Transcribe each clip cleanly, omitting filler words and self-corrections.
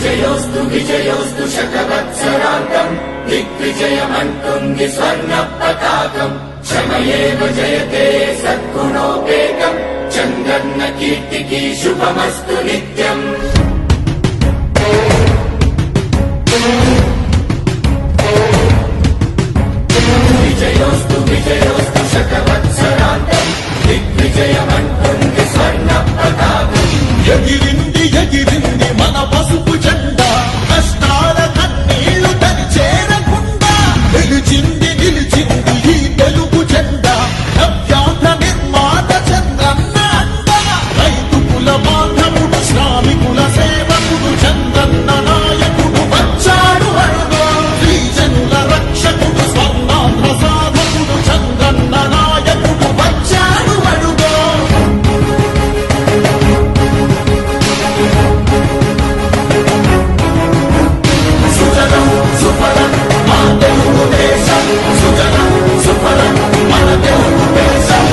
విజయోస్తు విజయోస్తు శతవత్సరాంతం దిగ్విజయమంటుంది స్వర్ణ పతాకం క్షమయేవ జయతే సద్గుణోపేతం చంద్రన్న కీర్తికి శుభమస్తు నిత్యం విజయోస్తు విజయోస్తు శతవత్సరాంతం దిగ్విజయమంటుంది స్వర్ణ పతాకం ఎగిరింది ఎగిరింది మన పసుపు జెండా కష్టాల కన్నీళ్లు తరిచేరకుండా నిలిచింది నిలిచింది ఈ తెలుగు జెండా నవ్యాంధ్ర నిర్మాత చంద్రన్న అండ రైతు కుల బాంధవుడు శ్రామికుల సేవకుడు చంద్రన్న నాయకుడు వచ్చాడు అడుగో శ్రీజనుల రక్షకుడు స్వర్ణాంధ్ర సాధకుడు చంద్రన్న నాయకుడు వచ్చాడు అడుగో సుజనం సుఫలం మా తెలుగు దేశం సుజనం సుఫలం మన తెలుగు దేశం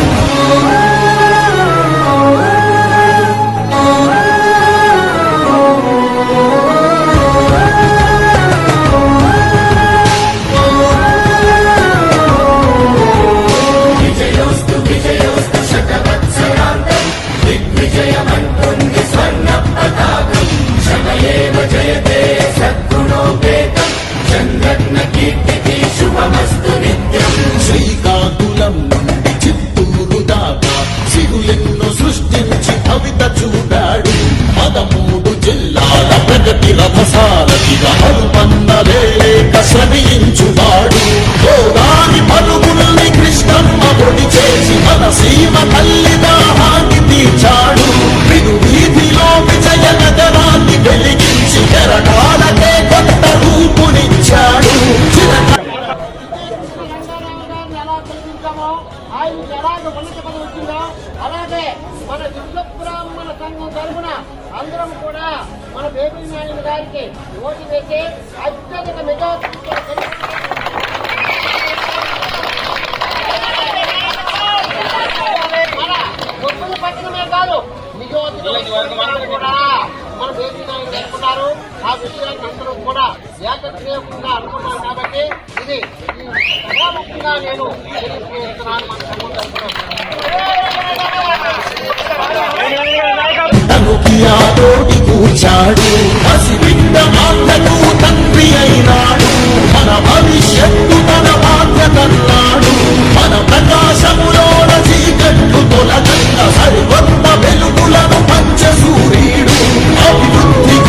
విజయోస్తు విజయోస్తు శతవత్సరాంతం దిగ్విజయమంటుంది స్వర్ణ పతాకం క్షమయేవ జయతే సద్గుణోపేతం చంద్రన్న కీర్తికి శుభమస్తు నిత్యం శ్రీకాకుళం నుండి చిత్తూరు దాకా సిరులెన్నో సృష్టించి భవిత చూపాడు 13 జిల్లాల ప్రగతి రథసారథిగా హరుపన్నలేక శ్రమించువాడు గోదాని పలుగుల్ని కృష్ణమ్మ పొడి చేసి మన సీమ తల్లి దాహాన్ని తీర్చాడు విను వీధిలో విజయ నగరాన్ని వెలిగించి కెరటాలకే కొత్త రూపునిచ్చాడు ఎలా కల్పించామో ఆయనకి ఎలాగ ఉన్నత పదవి వచ్చిందో అలాగే మన విశ్వబ్రాహ్మణ సంఘం తరఫున అందరం కూడా మన బేబీ నాయన గారికి ఓటు వేసి అత్యధిక మెజార్టీతో మన ఒక్కరు పట్టణమే కాదు నియోజకవర్గం కూడా మన బేబీ నాయన అనుకున్నారు ఆ విషయాన్ని అందరూ కూడా ఏకగ్రీవంగా అనుకున్నాం కాబట్టి ఇది సభాముఖంగా నేను తెలియజేస్తున్నాను మన సంఘం తనుకి ఆటోటి కూర్చాడు పసిబిడ్డ మాటకు తండ్రి అయినాడు మన భవిష్యత్తు తన బాధ్యతన్నాడు మన ప్రకాశములోన చీకట్లు తొలగ